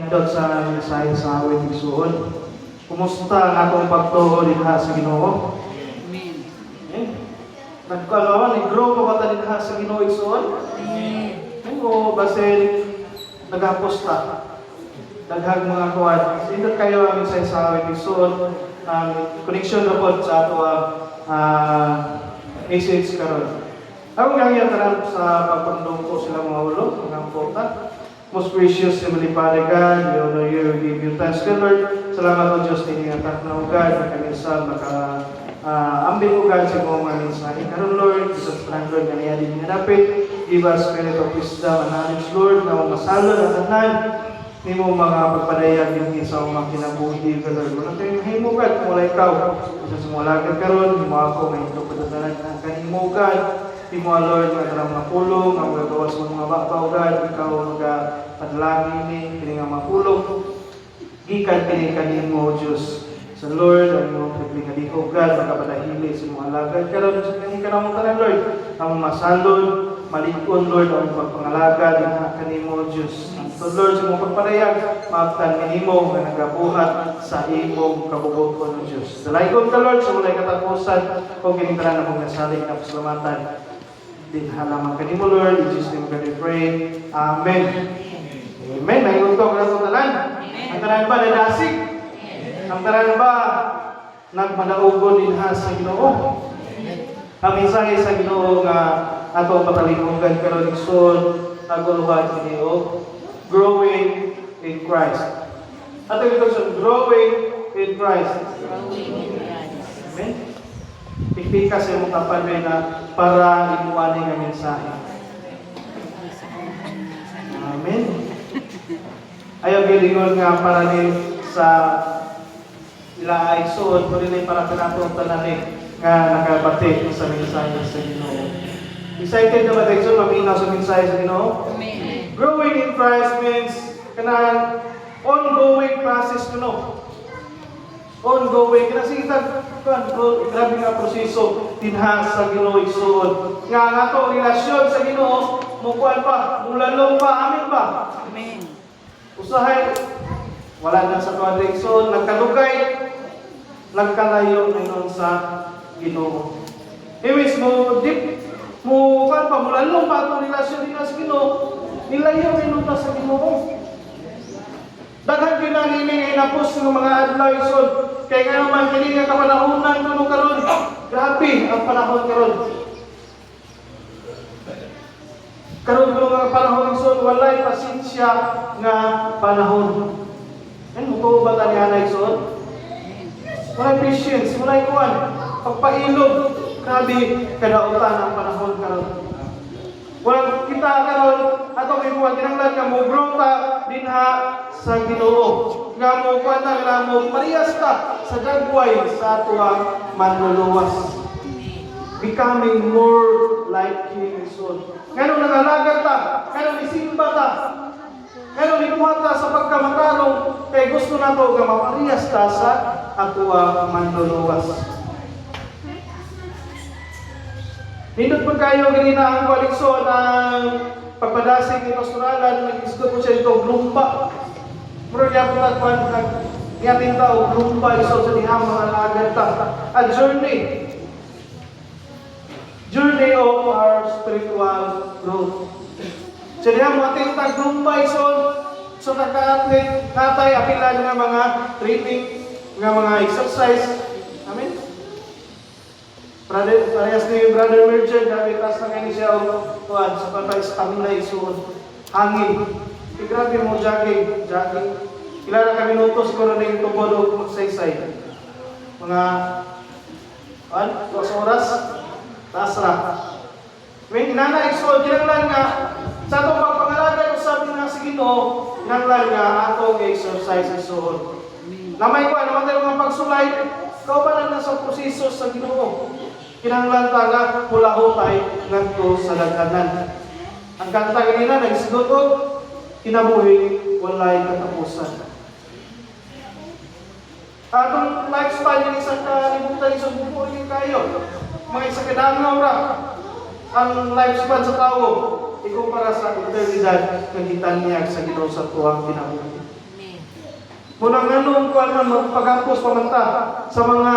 pag-idog sa mensahe sa awit igsuon. Kumusta ang atong pagtuo diha sa Ginoo? Amen. Nagkalawan, nag-grow pa ba ta diha sa Ginoo igsuon? Amen. O basin nagapos ta? Daghang mga kuwan. Sindot kayo ang mensahe sa awit igsuon. Connection na po sa ato message karon. Ako nga yung tanan sa pagpandong ko sila mga ulo, mga pota. Most gracious Heavenly Father God, we honor you, we give you thanks, God Lord. Salamat o Diyos, hindi nga takna o God, na kami sa ambil o God sa mga mensahe. Karon Lord, Jesus Christ Lord, nga niya din hinapit. Give us spirit of wisdom and knowledge, Lord, na masalo na tanan. Hindi mo mga pagpadayag din sa mga kinabuhi, God Lord. Wala tayong mahimo, God, kung wala ikaw. Isa sa mga lagad karon, hindi mo ako mahintog patatanan ng kanimo, God. Di mo, Lord, nga dalang mapulong, ang gagawas mo mga bakaw, God, ikaw magpadalangin ni, pining ang mapulong. Gikan pinikanin mo, Diyos. Sa Lord, ang iyong pagpingali ko, God, magkapadahili sa mga alagad. Karon sa kanil ka naman tanan, Lord, ang masalon, malikon, Lord, ang pagpangalagad, ang kanin mo, Diyos. So, Lord, sa mga pagpadayag, maaptan kanimo nga nagabuhat sa imong kabubuton ng Diyos. Dalaygon ka, Lord, sa mulay katapusan, kung kinitaran akong nasalig na pasalamatan. Din halaman ka ni mo, Lord. In Jesus' name we pray. Amen. Amen. Naingon ko ang tanan. Ang tanan ba nadasig? Ang tanan ba nagmadaugon din ha sa Ginoo? Ang mensahe sa Ginoo nga ato patalingugan karon igsoon naguluhan Ginoo, growing in Christ. Ato ito sa growing in Christ. Amen. Pipika sa imong kapan na para imuwani nga mensahe. Amen. Ayaw gilingon nga para ni sa ila ay suod mo rin para pinatong tanan nga nakabati sa mensahe sa Ginoo. Excited na ba tayo maminaw sa mensahe sa Ginoo? Amen. Growing in Christ means kanang ongoing process kuno. Ongoing kasi kita grabe nga proseso dinha sa Ginoo igsuon. Nga ato relasyon sa Ginoo mukuan pa, mulalong pa, amin ba? Amen. Usahay wala na sa tuwa nagkalugay, nagkalayo ngayon sa Ginoo. Iwis mo deep mo kan pa mulalong pa atong relasyon dinha sa Ginoo, nilayo ngayon ta sa Ginoo. Daghan kinanini nga inapos ng mga adlaw isod. Kaya nga naman kini nga kapanahonan kuno karon. Grabe ang panahon karon. Karon kuno nga panahon isod walay pasensya nga panahon. Ano mo ba tani ana isod? Walay patience, walay kuan. Pagpailog, grabe kadautan ang panahon karon. Walang kita karon atong ikuan kinahanglan nga mo grow ta dinha sa Ginoo. Nga mo kuan nga mo parehas ta sa dagway sa atuwa manluluwas. Becoming more like Him soon. Ngano nagalagat ta, ngano isimba ta, ngano libuhat ta sa pagkamatarong kay gusto nato nga maparehas ta sa atuwa manluluwas. Hindot po kayo ganina ang koleksyon ng pagpadasig ni pastoralan, nag-isgot po siya ito, lumpa. Pero niya po nagpan, nag-yatin tao, lumpa, iso sa dihang mga alagad ta. A journey. Journey of our spiritual growth. Sa dihang mga tintag, lumpa, iso, so nagka-athlete, natay, apilan nga mga training, nga mga exercise. Amen. Parehas ni Brother Merchant, dahil tas na kayo siya kuhan sa stamina isuon. Hangin. Grabe mo jogging. Ilan na minuto siguro na yung tubod o magsaysay. Mga 2 oras, taas ra. May inana isuon, kinanglan nga, sa itong pagpangalaga yung sabi nga sa Ginoo, kinanglan nga atong exercise isuon. Namay ko, naman tayo mga pagsulay, kaubanan na sa proseso sa Ginoo. Kinahanglan ta nga hulahutay ngadto sa daghanan. Ang kanta kanina nagsigot og kinabuhi walay katapusan. Atong lifespan ng isang kalibutan isang buhay kayo. Mga isa kadanglaw ra ang lifespan sa tao ikumpara sa eternidad nga gitan niya sa Ginoo sa tuwang kinabuhi. Munang anong kuan man magpagapos pamanta sa mga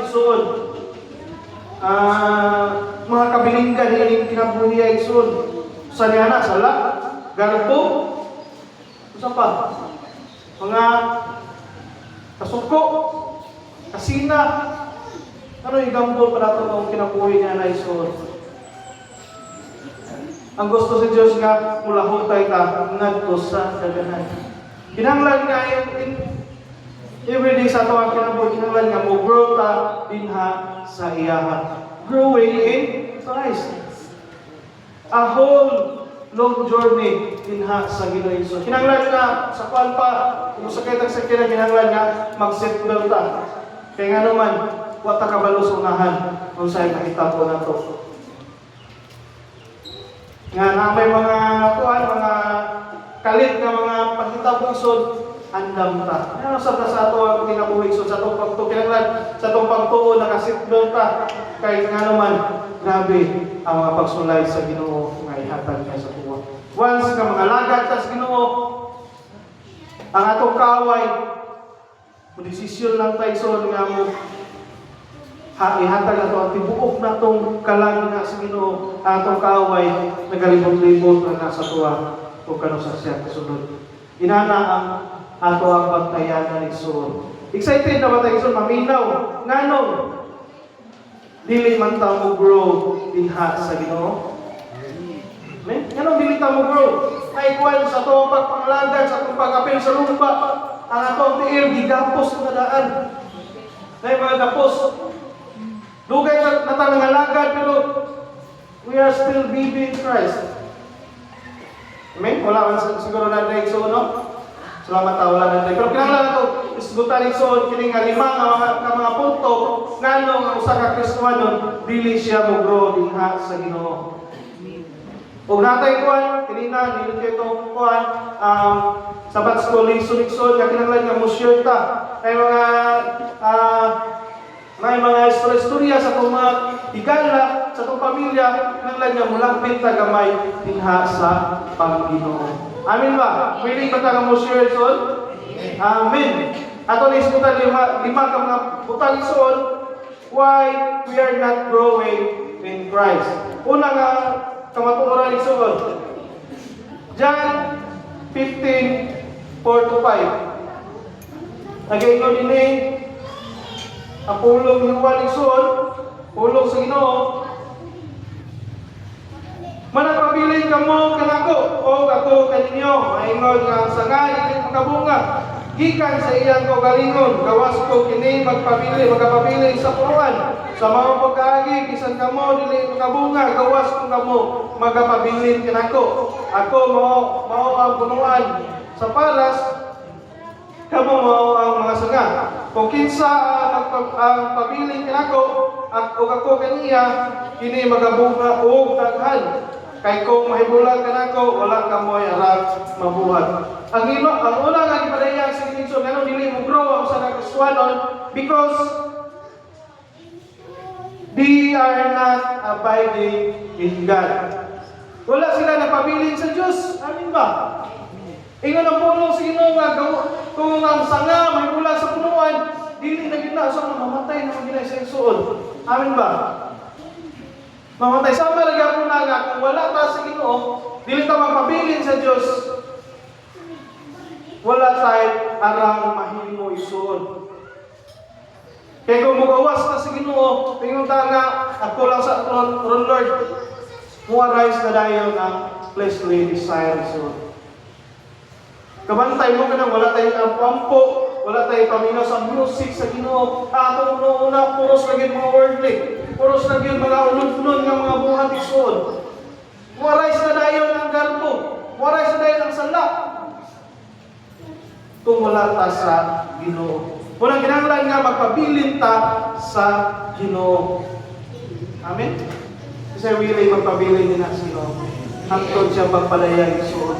isuod. Mga kabilinggan ining kinabuhi isuod. Sa niya na sala, garbo, usa pa. Mga kasuko, kasina. Ano igambol para ito ang kinabuhi niya na isuod? Ang gusto sa Diyos nga, mulahutay ka, ngadto sa daganan. Kinahanglan nga yung everyday sa ito ang kinabuhi, kinahanglan nga mo grow ta dinha sa iyahan. Growing in Christ. A whole long journey dinha sa Ginoo Hesus. Kinahanglan nga sa kuan pa, kung sa kitag sa kinahanglan nga mag-settle ta. Kaya nga naman, wa ta kabalo sa unahan kung sa'yo nakita po na to. Nga na may mga kuan, mga kalit nga mga pagkitabong isod, andam ta. Ano sa ato ang kinabuhi isod, sa itong pagtukilan, sa itong pagtuo, nakasitbel ta. Kaya nga naman, grabe ang mga pagsulay sa Ginoo nga ihatag niya sa tuwa. Once nga mga lagad ta sa Ginoo, ang atong kaaway, desisyon lang tayo isod nga mo, ihatag na ito ang tibuok na itong kalang na sa Ginoo, atong kaaway, nagalibot-libot na nasa tuwa o kano sa siya kasunod. Inana ang ato ang pagtayanan ni Isuon. Excited na ba tayo Isuon? Maminaw. Nganong? Dili man ta mo grow dinha sa Ginoo. Amen? Nganong dili ta mo grow? Ay kuwan sa itong pagpanglagan, sa itong pag-apil sa lumba, ang atong tiil, gigapos na daan. Ay mga gapos, dugay na tanangalagad, pero we are still baby in Christ. Amen? Wala man siguro na tayo so, no? Salamat ta, wala na tayo. Pero kinahanglan na ito, isgutan so, kining nga lima nga mga punto, nga nga usa ka Kristohanon, dili siya mo grow dinha sa Ginoo. Kung natay kuhan, kinina, nilid kayo itong kuhan, sabat school, liso-liso, kinahanglan nga mo share ta. May mga istorya sa itong mga higala, sa itong pamilya, kinahanglan nga mulapit ta gamay dinha sa Panginoon. Amin ba? Willing ba ta nga mo share son? Amen. Ato na isbutan lima ka mga butang son, why we are not growing in Christ. Una nga, kamatuoran ni Isuon. John 15:4-5. Nag-ingon ini ang pulong ni Juan Isuon, pulong sa Ginoo. Managpabilin kamo kanako o ako kaninyo, maingon nga ang sanga dili makabunga. Gikan sa iyang kaugalingon, gawas ko kini magpapili sa puruan. Sa mga pagkaagi, bisan kamo dili makabunga, gawas ko kamo magpabilin kanako. Ako mao ang punuan sa paras, kamo mao ang mga sanga. Kung kinsa ang pabilin kanako, ako kaniya, kini magabunga og daghan. Kay kung mahibulan kanako, wala ka mo arag mabuhat. Ang una nga gipadayag sa Kristo ngano dili mo grow ang usa ka Kristiyanon because they are not abiding in God. Wala sila napabilin sa Diyos. Amin ba? Ingon ang pulong sa Ginoo nga kung ang sanga mahibulan sa punuan, dili na gina sa mamatay na gina sa suod. Amin ba? Mamatay sa malagyan na nga kung wala ta sa Ginoo, dili ta mapabilin sa Dios. Wala tayo arang mahimo isuod. Kaya kung mugawas ta sa Ginoo, tingnan ta nga ako lang sa ron Lord, muarise na dayon ang fleshly desire isuod. Kabantay mo kanang wala tayong pampo, wala tayong paminaw sa music sa Ginoo. Atong una puros lagi mga worldly. Puros na yun mga unod-unod ng mga buhat isuod. Muarise na dayon ang garbo. Muarise na dayon ang sala. Kung wala ta sa Ginoo. Unang kinahanglan nga magpabilin ta sa Ginoo. Amen? Kasi willing magpabilin din na sa Ginoo. Hangtod siya pagpalayag isuod.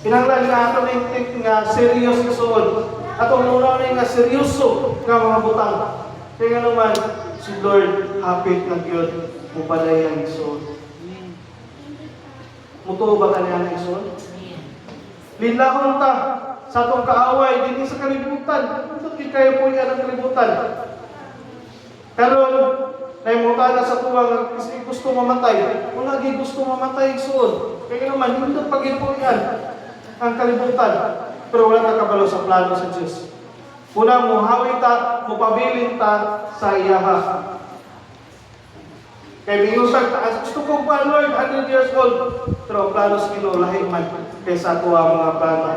Kinahanglan nga ato na yung nga serious isuod. Atong una na nga seryoso nga mga butang. Kaya nga naman, si Lord, hapit na yun, mupaday ang isuod. Mutuo ba ka niya ang isuod? Linlahon ta. sa atong kaaway dinhi sa kalibutan. Ito kayo po yan ang kalibutan. Karon naimutan na sa tuwa nga gusto mamatay. Wala gyud gusto mamatay suod. Kaya naman hindi pagin po yan ang kalibutan. Pero wala na kabalo sa plano sa Dios. Una muhawi ta, mupabilin ta sa iyaha. Kaya minusag ta, gusto ko pa Lord, 100 years old. Pero ang plano sa Ginoo lahi man kaysa ako ang mga plano.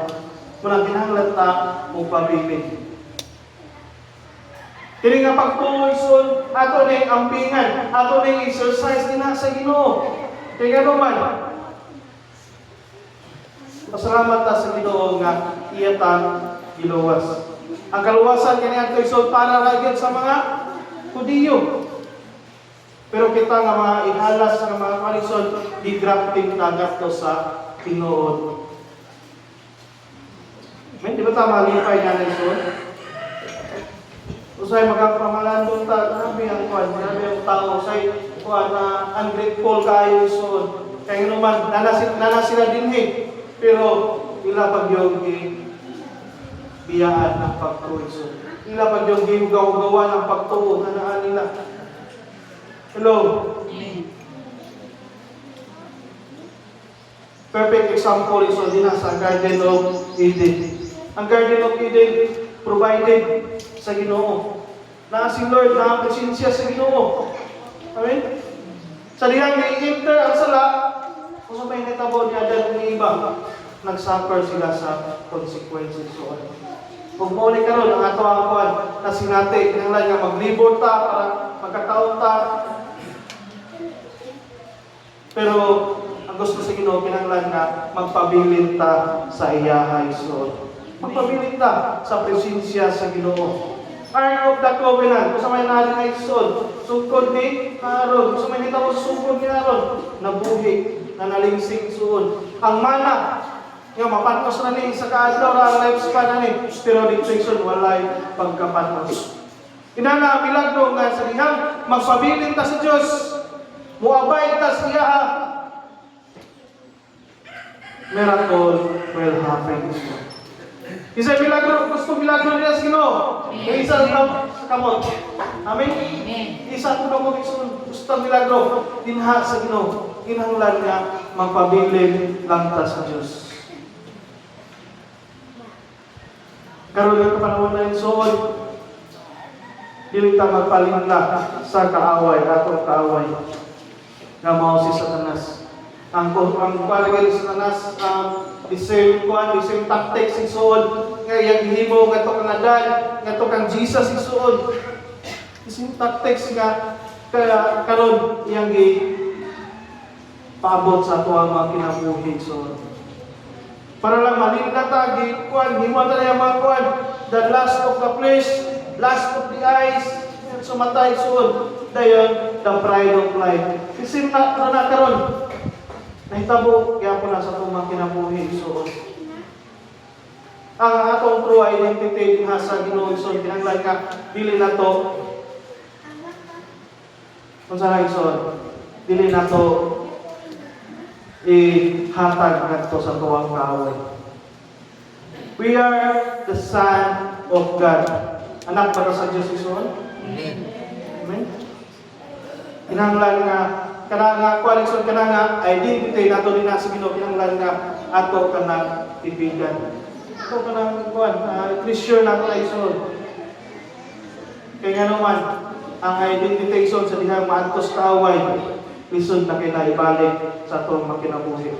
Muna kinahanglan ta mupabilin. Kini nga pagpuison, ato na yung ampingan, ato na yung exercise din sa Ginoo. Kaya naman, pasalamat ta sa Ginoo nga iyatan giluwas. Ang kaluwasan kani ato isod para ra gyud sa mga Hudiyo. Pero kita nga mga ihalas nga mga kalisod di grafting ta gadto sa tinuod. Men di ba ta malipay na isod? Usay magapamalandong ta, grabe ang kwan, grabe ang tao, usay kwan na ungrateful kayo isod. Kaya naman, nana sila dinhi, pero ila pagyogi biyaan ng pagtuiso. Ila pagyogi ugaw-gawa ng pagtuo, nanaan nila. Hello? Perfect example is din sa Garden of Eden. Ang Garden of Eden provided sa Ginoo. Na si Lord na presensya sa Ginoo. Amen? Sa dihang i-enter ang sala, kung sa may netabo niya dahil ng iba, nag-suffer sila sa consequences. So, kung muli karon ang ato ang kuwan na sinati, kinahanglan nga maglibot ta para magkataon ta. Pero ang gusto sa Ginoo kinahanglan nga magpabilin ta sa iyaha isod. Magpabilin ta sa presensya sa Ginoo. Ark of the Covenant, kung sa may narin ay isod, sugkod ni Aaron, kung sa may nitabo sa sugkod ni Aaron, nabuhi, na nalingsing suod. Ang mana, nga mapatos na ni sa kaadlaw ra ang lifespan na ni, pero dito isod walay pagkapatos. Inana milagro nga sa dihang magpabilin ta sa Dios, muabay ta sa iya. Miracle will happen. Isa milagro, gusto milagro niya sa Ginoo. Isa sa kamot. Amen. Isa ko na mo gusto milagro dinha sa Ginoo. Kinahanglan nga magpabilin lang ta sa Dios. Karon nga panahon na suod, dili ta magpalinla sa kaaway, atong kaaway nga mao si Satanas. Ang palagay ni Satanas the same tactics isuod nga iyang gihimo ngadto kang Adan, ngadto kang Jesus isuod. The same tactics nga kaya karon iyang paabot sa ato ang mga kinabuhi isuod. Para lang malinda ta kuan himo ta yung mga kuan, the last of the flesh, last of the eyes, so matay suod dayon the pride of life. Kasi na karon nahitabo gyapon na sa atong mga kinabuhi suod. Ang atong true identity dinha sa Ginoo suod kinahanglan nga dili na to unsa ra suod, dili na to hatag ngadto sa tuwang kaaway. We are the son of God. Anak para sa Dios isuon. Amen. Kinahanglan nga kana qualification kana nga identity nato dinha sa Ginoo, kinahanglan nga ato kanang ibigan. Ato kanang kuan Christian nato ay isuon. Kaya naman ang identification sa diha maadtos kaaway lisod na kinaibalik sa atong makinabuhi.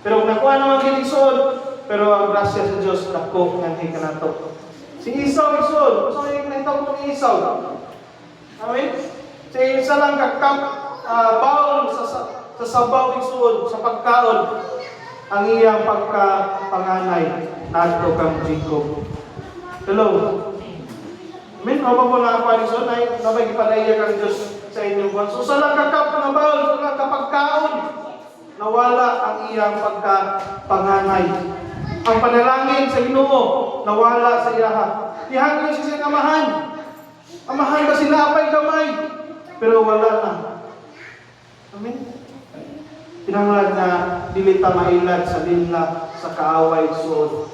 Pero kung nakuha naman ginisod, pero ang grasya sa Diyos dako nganhi kanato. Si Esau isod, so yung nahitabo ni Esau. Amen. Si isa lang bawl sa sabaw isod sa pagkaon ang iyang pagkapanganay nadto kang Jacob. Hello. Amen. Ano po na ako isod ay nabay gipadaya kang Diyos sa inyong buwan. So sa lang na bawal, sa lang kapagkaon, nawala ang iyang pagkapanganay. Ang panalangin sa Ginoo, nawala sa iyaha. Ihangin siya siyang amahan. Amahan ba sinapay gamay? Pero wala na. Amen? Kinahanglan na dili ta mailad sa linla sa kaaway suod.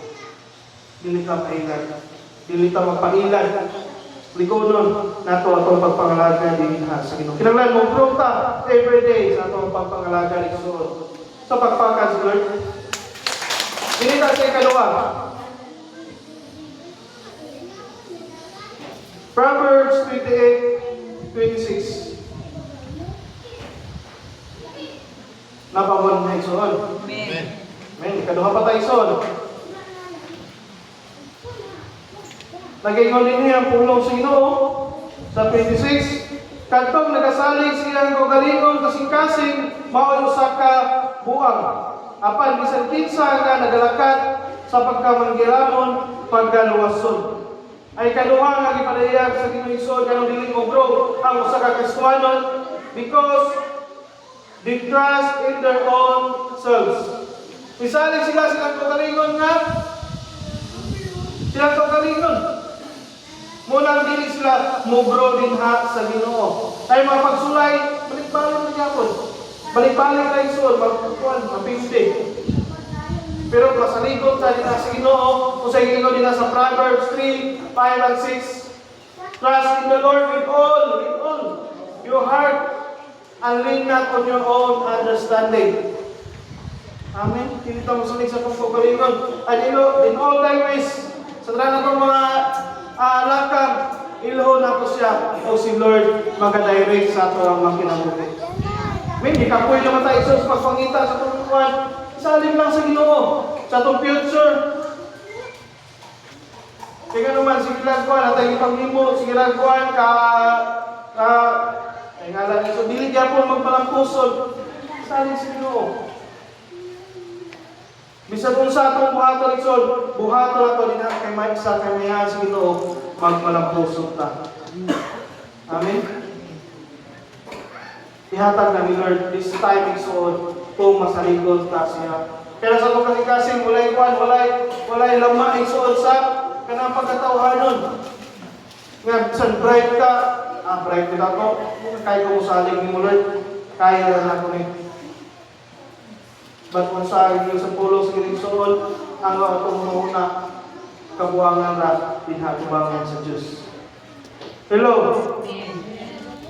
dili ka mailan, dili ta magpailan. Likonon nato atong pagpangalaga dinha sa Ginoo. Kinahanglan mo pronta every day sa atong pagpangalaga igsoon. Sa pagpakas Lord. Dili ta sa ikaduha. Proverbs 28:26. Napawon na igsoon. Amen. Amen. Ikaduha pa tayo igsoon. Nagingon din niya ang pulong sa Ginoo sa 26. Kadtong nagasalig siyang kaugalingon kasing-kasing mao usa ka buang. Apan bisan kinsa nga nagalakad sa pagkamanggiramon paggaluwason. Ay kaduha nga gipadayag sa Ginoo Hesus kanang dili mo grow ang usa ka Kristiyanon because they trust in their own selves. Misalig silang kaugalingon nga silang kaugalingon. Muna dili sila mugro dinha sa Ginoo. Ay mga pagsulay, balik-balik na gyapon. Balik-balik na isul, magkukuan, mapindi. Pero masaligot sa dinha sa Ginoo, kung sa Ginoo dinha sa Proverbs 3:5 and 6. Trust in the Lord with all your heart, and lean not on your own understanding. Amen. Kinita mo sulig sa pagkukulingon. And in all thy ways, sa tanan natong mga lakang, ilho na po siya o si Lord magadirect sa ato ang makinabuhi. May di kapoy naman tayo sa pagpangita sa itong kuwan. Salim lang sa Ginoo, sa itong future. Kaya naman, sige lang kuwan, at ang ipanglimo, sige lang kuwan, ay ngalan ito, dili niya po magpalampusod. Salim sa Ginoo. Bisan kung sa atong buhaton isod, buhaton ato din ang kay Mike sa kamayan sa Ginoo magpalampusot ta. Amen. Ihatag na ni Lord this time isod kung masaligon ta siya. Pero sa itong kasing-kasing, walay lama isod sa kanang pagkatawhanon. Nga, bisan bright ka, bright ka ako, kaya ko musalig ni mo Lord, kaya na ako ni. Ba't kung sa sa pulo sa giligsoon, ang atong una, kabuangan na dinhakubangan sa Diyos. Hello?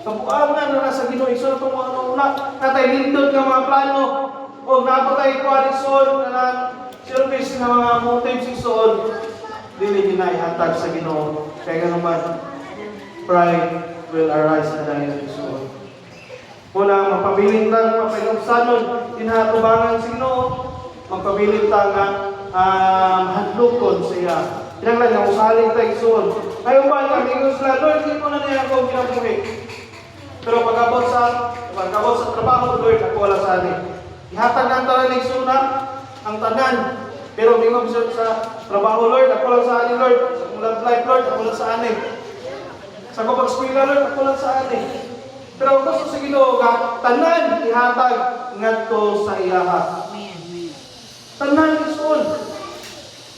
Kabuangan na nasa Ginoo iso itong mga una, natay lindot ng mga plano, o napatay ko aliksoon, na service ng mga motives isoon, dili ginaihatag sa Ginoo. Kaya naman, pride will arise na dahil isoon. Muna, magpabiling lang, mapilungsanon, tinatubangan sa Ginoo, magpabiling ta nga hadlukon siya. Pinanglan nga, usaling tayo soon. Ngayon ba, kami sila, Lord, hindi mo na niya ako ginabuhi. Pero pagkabot sa trabaho, Lord, ako wala sa anin. Ihatag na ang talanig suna, ang tanan. Pero mingon sa trabaho, Lord, ako lang sa anin, Lord. Sa mulat life, Lord, ako lang sa anin. Sa kapag-skwila, Lord, ako lang sa anin. Pero gusto sa Ginoo nga tanan ihatag ngadto sa ilaha. Tanan isul.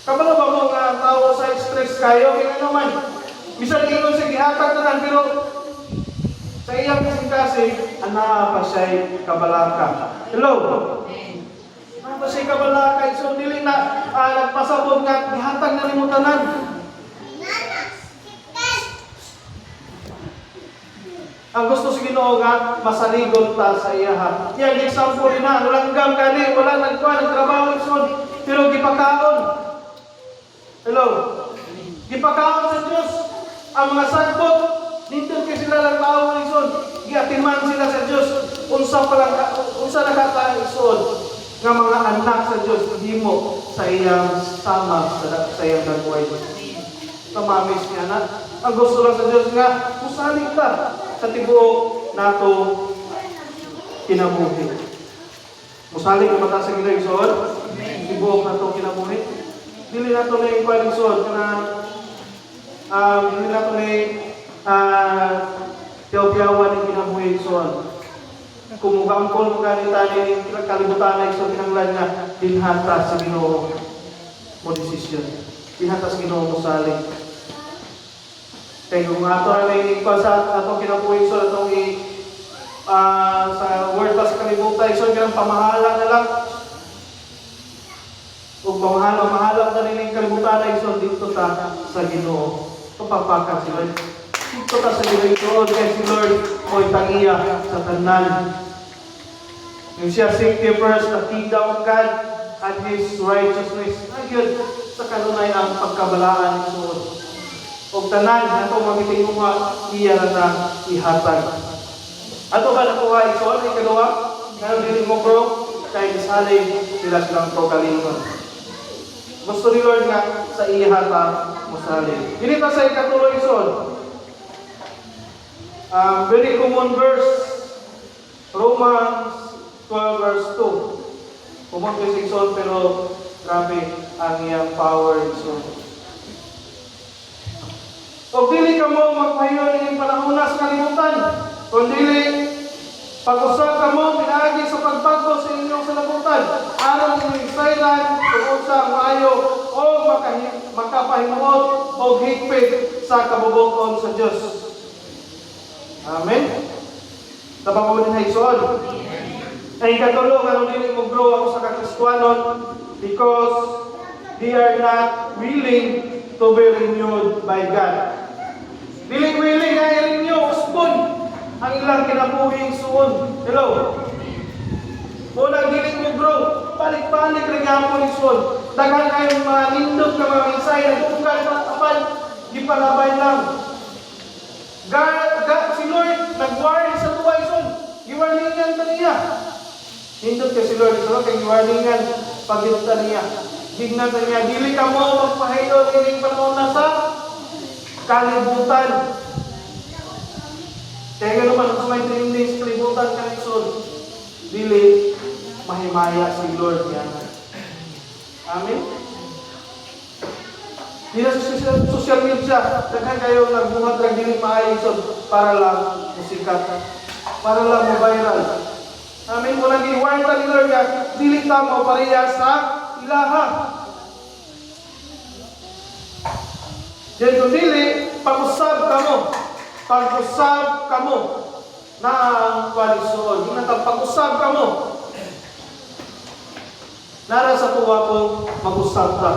Kabalo ba mo nga tao sa stress kayo kaya naman bisan ingon sa gihatag tanan pero sa iyang kasi ana pa siya kabalaka. Hello. Ana pa siya kabalaka isul dili na nagpasabot nga gihatag na nimo tanan. Ang gusto sa Ginoo nga masaligon ta sa iyaha. Yang example na langgam kani wala nagtrabaho isod pero gipakaon. Hello. Gipakaon sa Dios ang mga sagbot dito kay sila lang tao isod. Giatiman sila sa Dios. Unsa nakata isod nga mga anak sa Dios himo sa iyang sama sa iyang dagway. Tamamis niya na. Ang gusto lang sa Dios nga musalig ta sa tibuok nato kinabuhi. Musalig ang mata sa Ginoo isod, tibuok nato kinabuhi. Dili nato na yung kwalisod na dili nato na tiyaw-tiyawan yung kinabuhi isod. Kumugampon mo ganita ni kalibutan na isod kinanglan nga dinhata sa Ginoo mo desisyon. Dinhata sa Ginoo musalig. Kaya kung ato na may sa ato kinabuhi so atong sa word pa sa kalibutan so ganang pamahala na lang o pamahala na rin yung kalibutan na iso di sa Ginoo. Kapapakan si Lord. Ito ta sa Ginoo kay si Lord mo'y tangiya sa tanan. Yung siya seek ye first the kingdom of God and His righteousness. Ayun, sa kanunay ang pagkabalaan ni Lord. O tanan, ato magiting mo iya na ihatag. Ato ba nakuha ito? Ang ikaduha, ngayon din mo bro, kahit isalay sila silang progalingon. Gusto ni Lord nga sa ihata mo salay. Hindi pa sa ikatuloy son. Very common verse, Romans 12 verse 2. Common verse son, pero grabe ang iyang power son. O dili ka mo magpahiyon ng panahon sa kalibutan. Kung dili, pag-usap ka mo, pinagi sa pagbago sa inyong salabutan. Aron ng silent, tungkol sa maayo, o makapahimuot, o higpit sa kabubuton sa Diyos. Amen? Napapamunin na ison. Ay katulong, ano dili mo grow ako sa kakristuanon because they are not willing to be renewed by God. Willing na i-renew, usbon ang ilang kinabuhing suon. Hello? Muna, dili mo grow, balik-balik rin nga po ni suon. Daghan kayong mga nindot na mga insay, nagbukan sa kapal, di palabay lang. Si Lord, nag-warning sa tuwa ison, giwarningan pa niya. Nindot ka si Lord, ison, kay giwarningan, pag-iutan niya. Dignan na niya, dili ka mo magpahayo, hindi panahon na sa kalibutan. Kaya nga naman, kung may training sa kalibutan ka ni Sol, dili, mahimaya si Lord yan. Amen? Di na sa social media, daghan kayo nagbuhat lang dili maayo Sol, para lang musikat, para lang mo-viral. Amen? Walang iwarta ni Lord yan, dili tamo pareha sa ilaha. Diyan kung dili, pag-usab ka mo. Pag-usab ka mo na ang koalisyon. Yung pag-usab ka mo. Nara sa tuwa ko, mag-usab ka.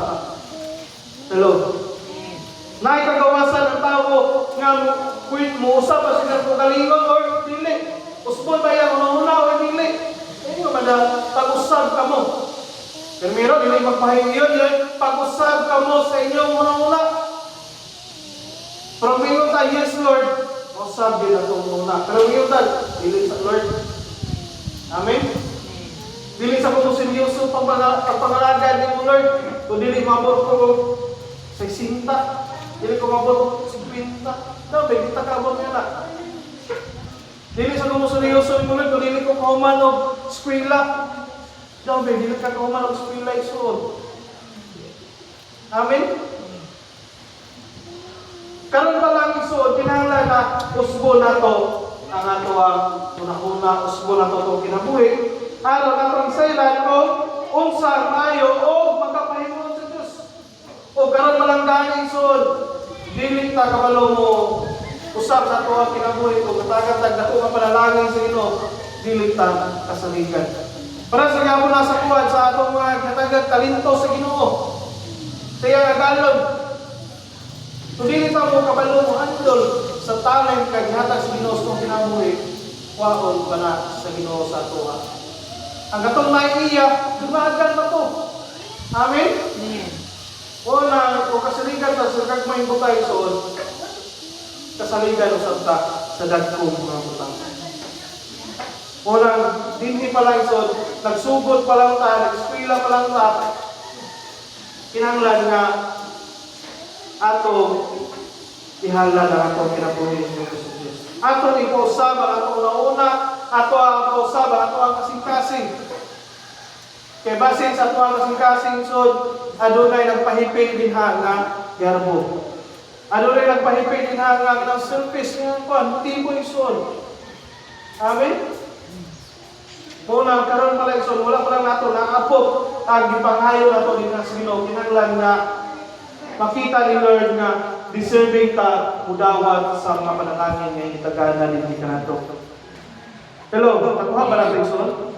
Hello? Naikagawasan ang tao nga mo usab pa sila kung kalingon or dili. Usbon ba yan, una-una o dili. Ayun naman na, pag-usab ka mo. Pero meron, dili magpahingi yun. Pag-usab ka mo sa inyong una-una. Pero ngayon tayo, yes Lord, usab din na itong muna. Pero ngayon tayo, dili sa Lord. Amen? Dili sa kung seryoso pagpangalagad ni mo Lord. Kung dili mabot ko sa sinta, dili ko mabot sa pinta. No, may kita ka abot nyo na. Dili sa kung seryoso ni mo Lord, kung dili ko kauman o skwila. No, may dili ka kauman o skwila isoon. Amen? Karon pa lang isuod, kinahanglan na usbo na to ang ato ang una-una usbo na to itong kinabuhi. Aron atong saylan o unsa maayo o magkapahimuon sa Diyos. O karon pa lang gani isuod, dili ta kabalo mo usab sa ato ang kinabuhi o katagatag dako nga panalangin sa Ginoo, dili ta kasaligan. Para sa gyapon na sa kuwan sa atong mga katagat talento sa Ginoo. Kaya nagalod kung dili pa mo kabalo mo andol sa talent kag hatag sa Ginoo sa kinabuhi, waon ka na sa Ginoo sa tuwa. Ang katong naiiya, dumagan na to. Amen? O kasaligan ta sa kagmayng butay soon, kasaligan usab ta sa dagkong mga butang. Unang dinhi pa lang soon, nagsugod pa lang ta, nag-eskwela pa lang ta, kinahanglan nga ato ihalal ang ato kinabuhi sa Diyos. Ato ipausab ang ato una-una, ato ang pausab ang ato ang kasing-kasing. Kaya basin sa ato ang kasing-kasing sod, adunay nagpahipin din nga garbo. Adunay nagpahipin din nga ng surface nga kon, tiboy sod. Amen? Muna, karon pala sod, wala pa lang nato naapot ang gipanghayo nato din sa Ginoo, kinahanglan na makita ni Lord nga deserving ta mudawat sa mga panalangin nga itagana din kanato. Hello, nakuha ba natin son?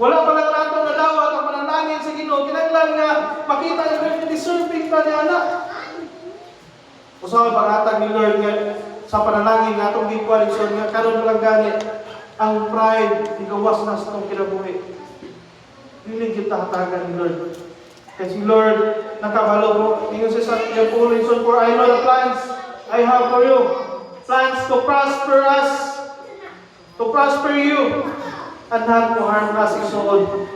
Wala pa lang nato nadawat ang panalangin panalangin sa Ginoo, kinahanglan nga makita ni Lord na deserving ta niya na. Usa ka paghatag ni Lord nga sa panalangin nga atong gikualisyon nga karon lang gani ang pride igawas na sa atong kinabuhi. Dili kita hatagan ni Lord. Kasi Lord, nakabalo ko, ingon sa iyang pulisyon, for I know the plans I have for you. Plans to prosper us, to prosper you, and not to harm us, isuod,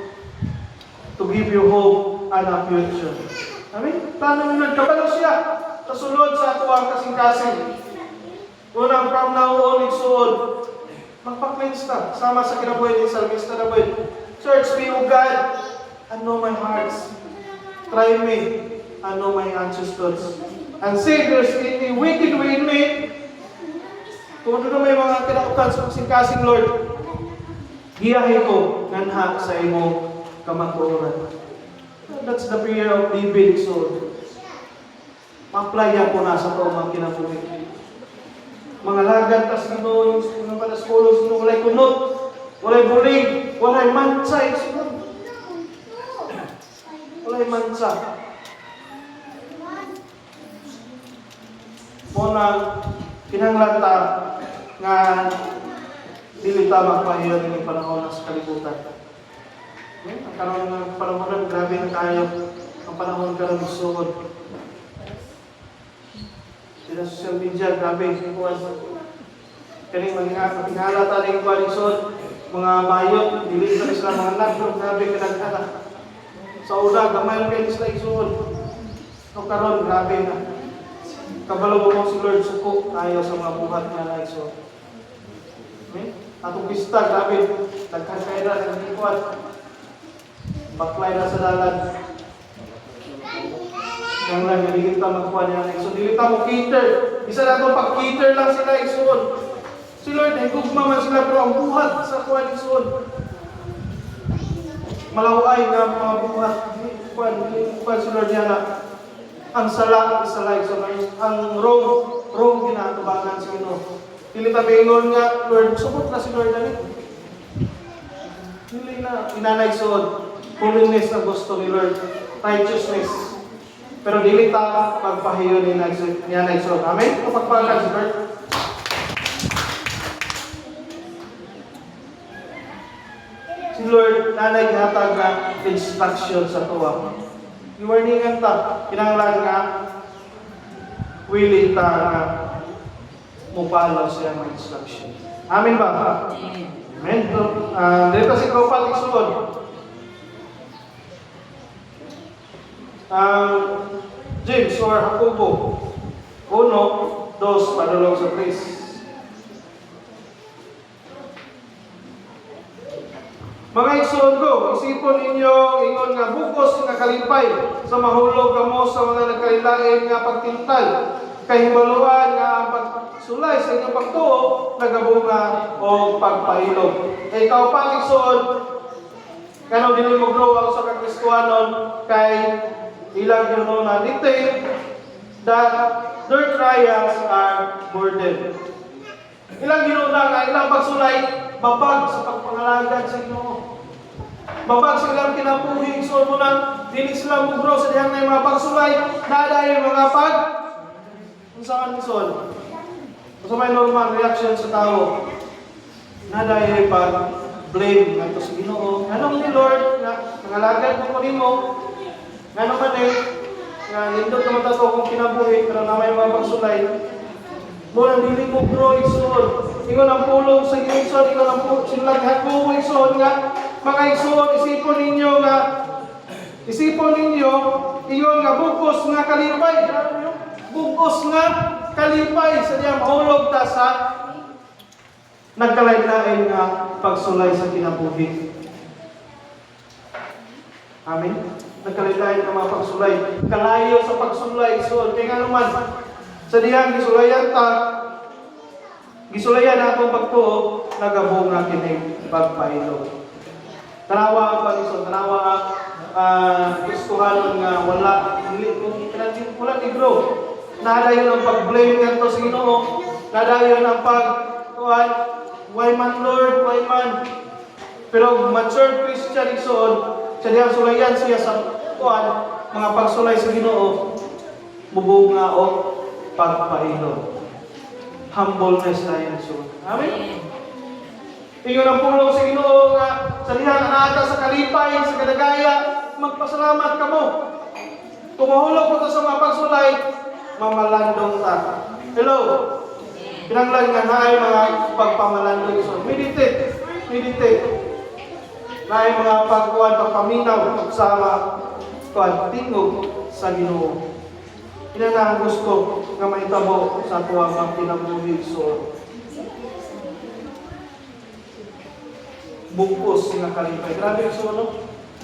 to give you hope and a future. Amen? Plano ni Lord, kabalo siya, kasulod sa atuang kasing-kasing. Unang from now on, isuod, magpa-cleanse ta, sama sa kinabuhi ni Salmista na buhay. Search me, O God, and know my hearts. Try me, and know my anxious thoughts. And say there's any wicked way in me. Kung ano may mga kinautan sa kasing-kasing, Lord, giyahin ko nganha sa imo kamatuoran. That's the prayer of David. So, ma-apply ko na sa mga kinabuhi. Mga lagad tas Ginoo, mga panas-pulos, walay kunot, walay bulig, walay mansa, walay mansa. Muna, kinahanglan ta nga dili ta magpahiyon ng panahon sa kalibutan. Ang karon ng panahon, grabe na kayo ang panahon karon suod. Sa social media, grabe kaning mga taling koalisyon, mga bayot, dili sa sila mga anak, grabe kinaghala. Sa una, gamay lang kayo sila isuod. So karon, grabe na. Kabalo mo si Lord suko tayo sa mga buhat nga na iso. Atong pista, grabe, nagkakaira ng ikuan. Baklay na sa dalan. Yang lang, hindi kita magkuha niya na iso. Dili ta mo cater. Isa na itong pag-cater lang sila isuod. Si Lord, higugma man sila, pero ang buhat sa kuha isuod. Malaway nga mga buhat. Kuha si Lord niya na ang sala, isalay. So, ang wrong ginatubangan si Ginoo. Dili ta bingon nga, Lord, support na si Lord na rin. Dili na, inanay suod. Holiness ang gusto ni Lord. Righteousness. Pero dili ta magpahiyo ni nanay suod. Amen? Kapagpagan si Lord. Si Lord, nanay gihatag nga instruction sa tuwa. Iwarningan ta, kinahanglan nga willing ta nga mupalaw siya mga instruction. Amen ba? Amen. Dito si Kaupat isulod. James or Jacobo 1, 2, padulong sa 3. Mga igsoon ko, isipon ninyo ingon nga bukos nga kalipay sa mahulog kamo sa mga nagkailain nga pagtintal. Kay hibaluan nga ang pagsulay sa inyong pagtuo, nagabunga o pagpahilog. E ikaw pa igsoon, kanong dili mo grow ako sa kakristuanon, kay ilang yun na detail that their trials are burden. Ilang ginuna nga, ilang pagsulay, babag sa pagpangalagad sa Ginoo. Babag sa ilang kinabuhi, igsoon mo nang dili sila mo grow sa dihang na mga pagsulay, nadayon mga pag kung saan igsoon. Kung may normal reaction sa tao, nadayon pag blame nga to sa Ginoo. Anong ni Lord nga nangalagad mo nimo? Ngano man nga nindot naman tato kung kinabuhi pero na may mga pagsulay. Mo nang dili mo grow igsoon. Ingon ang pulong sa igsoon, ingon ang silang Jacobo igsoon nga mga igsoon, isipon ninyo ingon nga bukos nga kalipay. Bukos nga kalipay sa diya mahulog ta sa nagkalain-lain nga pagsulay sa kinabuhi. Amen. Nagkalain-lain nga mga pagsulay. Kalayo sa pagsulay igsoon. Kaya nga naman sa diyang gisulayan ta, gisulayan natong pagtuo, nagabunga kini pagpahilog. Tanawa ang pag-igsoon, tanawa ang gustuhanon nga wala wala ni grow. Nadayon ang pag-blame ngadto sa Ginoo. Nadayon ang why man Lord, why man. Pero mature Christian igsoon, sa diyang sulayan siya sa kuan, mga pagsulay sa Ginoo, mubunga o pagpailog. Humbleness na yan. So, amen? Ingon ang pulong sa Ginoo nga sa dihang anata sa kalipay, sa kadagaya, magpasalamat kamo. Kung mahulog ko sa mga pagsulay, mamalandong ta. Hello? Pinanglan nga na ay mga pagpamalandong. So, meditate. Na ay mga pagkuhan, pagpaminaw, pagsama, tingog sa Ginoo. Ina na ang gusto nga maitabo sa tuwang mga pinabuhi. So, bugkos nga kalipay. Grabe yung suno.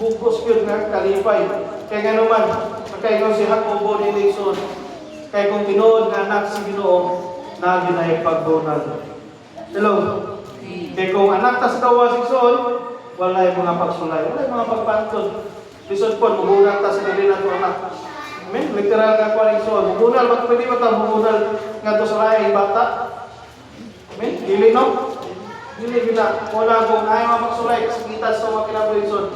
Bugkos yun nga kalipay. Kaya nga naman, kaya kung si Jacobo ni Nixon, kaya kung tinood nga anak si Ginoo, na ginay pagbunal. Hello? Kaya kung anak ta sa kawa si Son, wala yung mga pagsulay, wala yung mga pagpantod. Lisod po, mabunal ta sa nilin nato anak. Amen? Literal nga kwa ni Son. Mabunal, ba't pwede ba ta mabunal nga to sa lahay bata? Amen? Dili no? Dili gina. Wala kung ayaw mga pagsulay, kasakitan sa mga kinabuhison.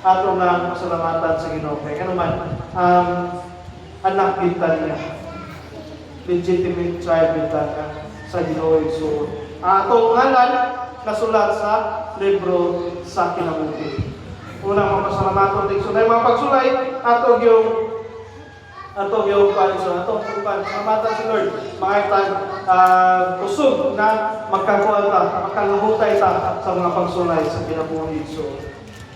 Ato na pasalamatan sa Ginoo. Kaya naman, anak kita niya. Legitimate child kita niya sa Ginoo. So, atong ngalan nasulat sa libro sa kinabuhi. Unang mapasalamaton din. So, na mga pagsulay, atong yung salamatan si Lord. Makaitan, usog na magkakuan ta, magkalahutay ta sa mga pagsulay sa kinabuhi. So,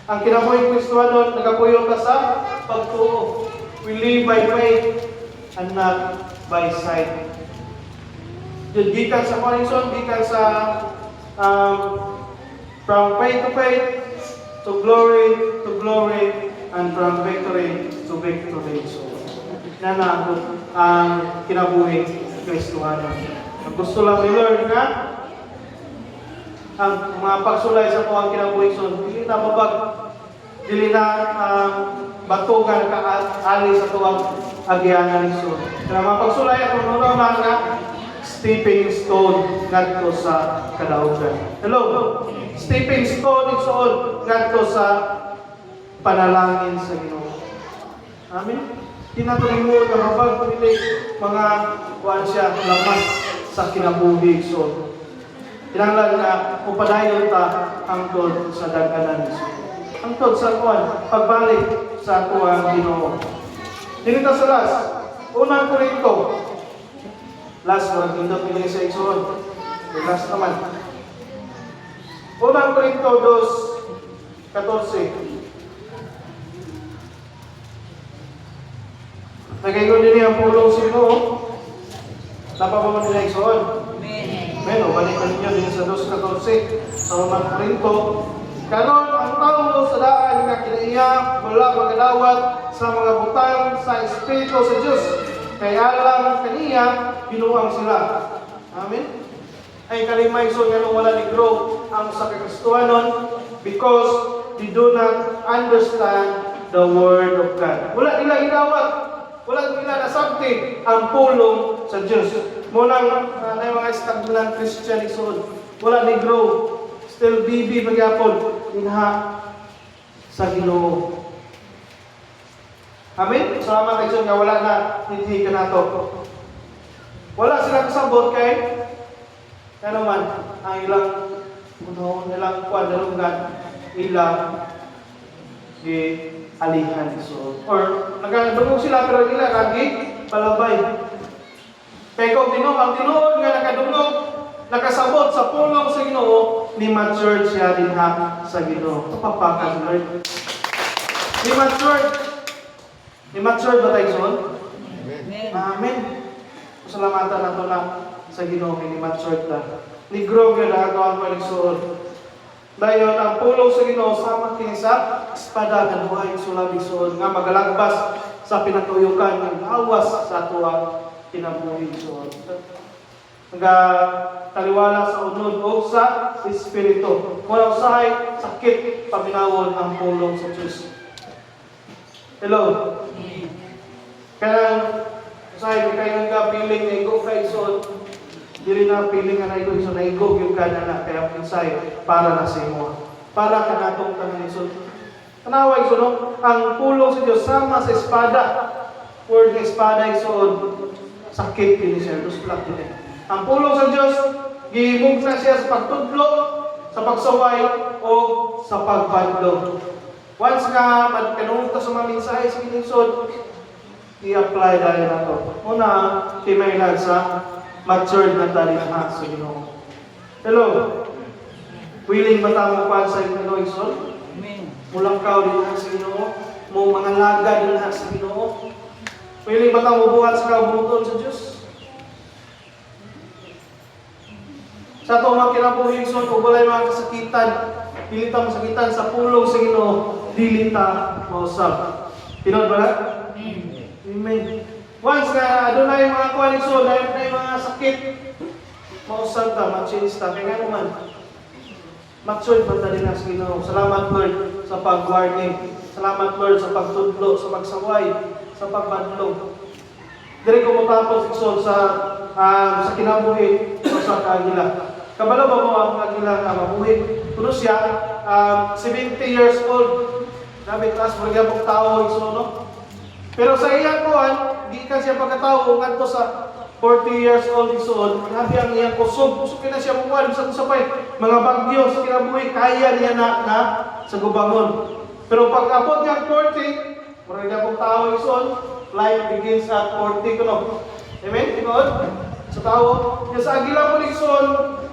ang kinabuhi Kristohanon, nagapuyo ka sa pagtuo. We live by faith and not by sight. Yun, gikan sa Corinson, gikan sa from faith to faith, to glory, and from victory to victory. So, nanaabot ang kinabuhi Kristohanon. Ang gusto lang ni Lord na ang mga pagsulay sa tuwang kinabuhi, so, dili na babag, dili na batugan ka ali sa tuwang agyanan ni Son. Kaya mga pagsulay at unang mga stepping stone ngadto sa kadaugan. Hello? Stepping stone igsoon ngadto sa panalangin sa Ginoo. Amen? Tinatulungan ng mabag pili mga kuan siya lamas sa kinabuhi igsoon. Kinahanglan na upadayon ta hangtod sa daghanan. Hangtod sa kuan pagbalik sa tuwang Ginoo. Dili ta sa last. Unang Korinto. Last one, hindi pinili sa igsoon. Last naman. Unang Korinto 2:14. Nagayon din ang pulong sa Ginoo. Napapaman nila igsoon. Amen. O balikan ninyo din sa 2:14 sa Unang Korinto. Karon ang tao sa daan nga kinaiya wala magadawat sa mga butang sa Espiritu sa Diyos. Kaya lang kaniya binuang sila. Amen. Ay kalimay so nga wala ni grow ang sa Kristohanon because they do not understand the Word of God. Wala nila gidawat. Wala nila nasabti ang pulong sa Diyos. Munang na mga stagnant Christian isod. Wala ni grow. Still bibi magyapon inha sa Ginoo. Amen? Salamat kayo nga wala na hindi ka nato. Wala sila kasabot kay naman ang ilang ilang kwadalungan ilang di alihan so or nagadungog sila pero nila kagi palabay. Kaya kung ang tinuod nga nakadungog nakasabot sa pulong sa Ginoo, ni mature siya din ha sa Ginoo. Kapapakan, Lord. Ni mature ba tayo son? Amen. Amen. Pasalamatan nato na sa Ginoo, ni mature ta. Ni grow ka na ito ang paligsoon. Dahil ang pulong sa Ginoo, sama kini sa espada na buhay sulabi soon nga magalagbas sa pinatuyukan ng awas sa tuwa kinabuhi soon. Taliwala sa unod o sa Espiritu. Walang usahay, sakit, paminawon ang pulong sa Diyos. Hello? Kaya, usahay, kayo nga piling na igo kay Son, dili na piling na igo, so na igo yung ka na kaya usahay, para na sa imo. Para ka natong tanong ni Son. Tanaway suno, ang pulong sa Dios sama sa espada. Word ng espada isuod sakit din siya, dusplak din. Ang pulong sa Dios gihimog na siya sa pagtudlo, sa pagsaway o sa pagbadlo. Once nga magkanung ta sa mga mensahe sa kinisod, i-apply dahil na to. Una, kimailan sa matured na talinaha sa Ginoo. Hello. Willing ba tamo pa sa Ginoo isod? Amen. Mulangkaw din na sa Ginoo, mo mga laga din na sa Ginoo. Willing ba tamo buhat sa kabuton sa Dios? Sa ato mga kinabuhi isod, ug walay mga kasakitan, dili ta masakitan sa pulong sa Ginoo, dili ta mausab. Tinod ba na? Amen. Once nga adunay mga koalisyon, adunay mga sakit, mausab ta, ma-change ta. Kaya nga naman, magsud pa ta din sa Ginoo. Salamat Lord sa pag-warning. Salamat Lord sa pagtudlo, sa pagsaway, sa pagbadlong. Diri ko motapos isod sa kinabuhi sa kagila. Kabalo ba mo ang kagila nga mabuhi? Kuno siya 70 years old. Grabe taas mo gyapon tao isod no. Pero sa iyang kuan, di ka siya pagkatao ngadto sa 40 years old isod, grabe ang iyang kusog. Kusog na siya mukuan sa usapay. Mga bagyo sa kinabuhi kaya niya na sa gubangon. Pero pag abot niya 40, murag gyapon tao isod, life begins at 40 kuno. Amen? Tinuod? Sa tao, yung sa agila mo lison,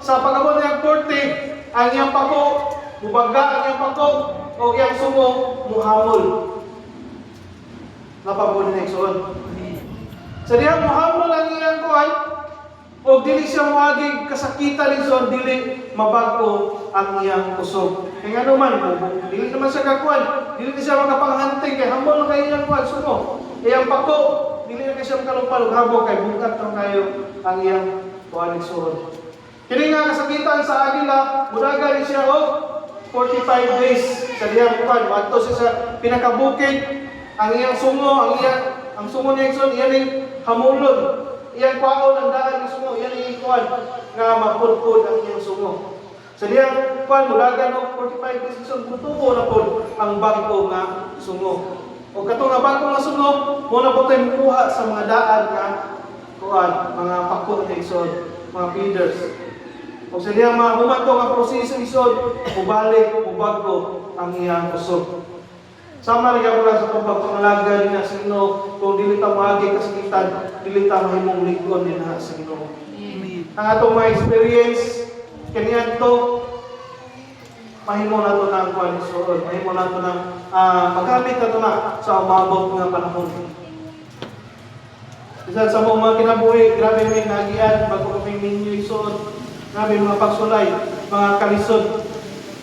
sa pag-abot niya 40, ang iyang pako, mubaga ang iyang pako, o iyang sumo, muhamol. Napabuli na iksoon. Sa diha muhamol ang iyang kuhan, o dili siya muagig kasakitan lison, dili mabago ang iyang kusog. Kaya nga naman, dili naman siya kakuhan, dili siya makapanghanting, kaya hamol na kayo iyang kuhan, sumo. Iyang pako, dili na siya makalupal, habog kay bukat ng kayo ang iyang kuhan iksoon. Kini nga kasakitan sa agila, mudaga rin siya o 45 days sa diyang kuhan. Mato siya sa pinakabukid, ang iyang sumo, ang sumo niya iksoon, iyan yung hamulod. Iyang kwaon ang daan ng sumo, iyan yung kuhan nga mapudpud ang iyang sumo. Sa diyang kuhan, mudaga no 45 days iksoon, tutubo na po ang bago nga sumo. O katong nga bago nga sumo, muna po tayo mukuha sa mga daan nga kuhan, mga pako na iksoon, mga feeders. O sa diyang mga humanto nga proseso isod, mubalik, mubago ang iyang kusog. Sama rin ako lang sa pagpapangalaga din na sa Ginoo, kung dili ta maagi kasakitan, dili ta mahimong ligon din na sa Ginoo. Ang atong mga experience, kaniyan to, mahimo na to ng koalisyon, mahimo na to ng magamit na to na sa umabot nga panahon. Isa sa mga kinabuhi, grabe may nagian, bago kami ninyo isuod, grabe mga pagsulay, mga kalisod.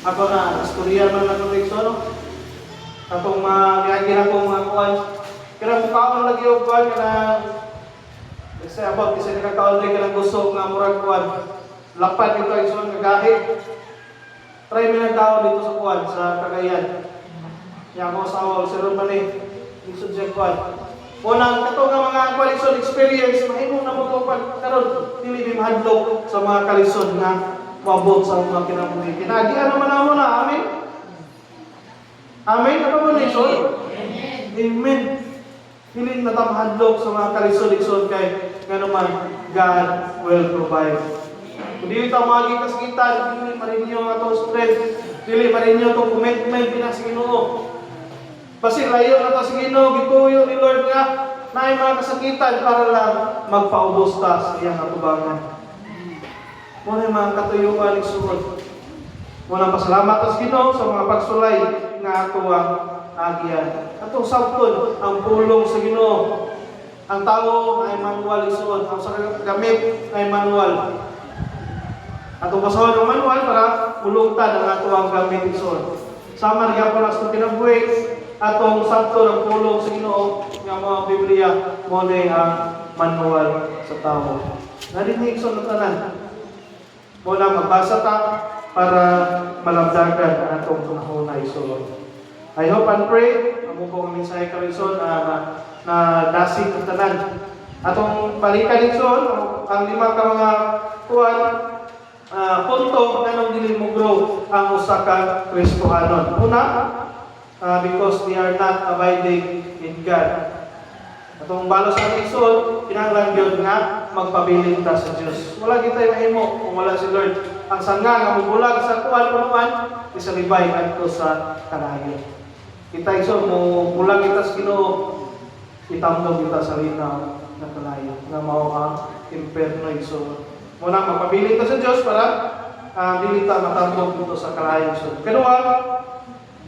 Ako na, istorya man na ito isuod, no? Atong niyagin ako mga kuwan. Kaya mukhaon lagi yung kuwan ka na kasi abot, kasi nakakaon rin ka ng gusto nga murag kuwan. Lapad ito ay suwan kagahi. Try mo ng tao dito sa kuwan, sa Cagayan. Yan ako sa awal, si Ron Mani. Isod siya kuwan. Unang kato nga mga kalisod experience, mahimong na mo kuwan. Karon dili mahadlok sa mga kalisod nga mabot sa mga kinabuhi. Kinagian naman ako na, amin. Amen? Ano mo na isod? Amen. Hiling na tamahadlok sa mga kalisod-isod kay nga naman, God will provide. Kung dili ta magi kasakitan, dili marinyo nga itong strength, dili marinyo itong commitment din sa Ginoo. Basi layo na ito sa Ginoo, gituyo ni Lord nga, na mga kasakitan para lang magpaubos ta sa iyang atubangan. Muna yung mga katuyuan ni Suod. Muna pasalamat sa Ginoo sa mga pagsulay nga ato ang agyan. Atong sabton ang pulong sa Ginoo. Ang tao ay manual isuod, ang sa gamit ay manual. Atong basahon ang manual para ulungtan ang ato ang gamit isuod. Sama rin po sa kinabuhi, atong sabton ang pulong sa Ginoo nga mga Biblia mo ang manual sa tao. Narinig sa tanan. Muna magbasa ta para malabdagan ang atong panahon na isuod. I hope and pray, amo po ang mensahe karon na dasig ang tanan. Atong balikan isuod ang lima ka mga kuwan punto nga nang dili mo grow ang usa ka Kristohanon. Una, because they are not abiding in God. Atong balos sa isod, kinahanglan gyud nga magpabilin ta sa Dios. Wala kita mahimo kung wala si Lord. Ang sanga nga mubulag sa kuan punuan isalibay adto sa kalayo. Kita isod mo bulag kita sa Ginoo, itambong kita sa linaw na kalayo nga mao ang imperno isod. Muna magpabilin ta sa Dios para dili ta matambong dito sa kalayo isod. Kaduha,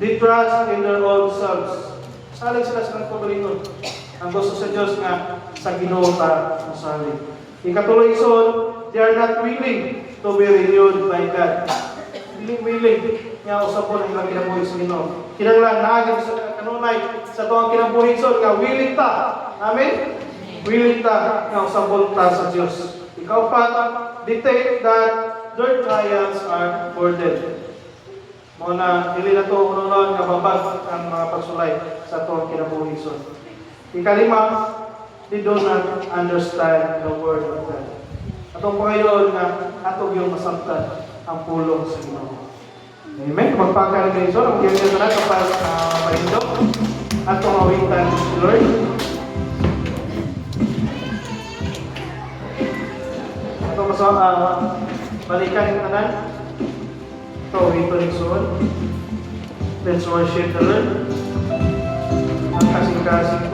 they trust in their own selves. Salig sila sa pagpabilin. Ang gusto sa Diyos nga sa Ginoo ta masalig. Ikatuloy isod, they are not willing to be renewed by God. Willing nga usapon ang ilang kinabuhi sa Ginoo. Kinahanglan naagid sa kanunay sa tuwang kinabuhi isod nga willing ta. Amen. Willing ta nga usapon ta sa Diyos. Ikaw pa, dictate that their trials are burdened. Muna, dili na ito ununon nga babag ang mga pagsulay sa tuwang kinabuhi isod. Ikalima, they do not understand the word of God. Atong Panginoon nga atong yung masabtan ang pulong sa Ginoo. Amen. Magpakain kayo so, ang ganyan na kapag paindok at tumawitan si Lord. Atong balikan yung tanan. Ito, ito rin soon. Let's worship the Lord. Ang kasing-kasing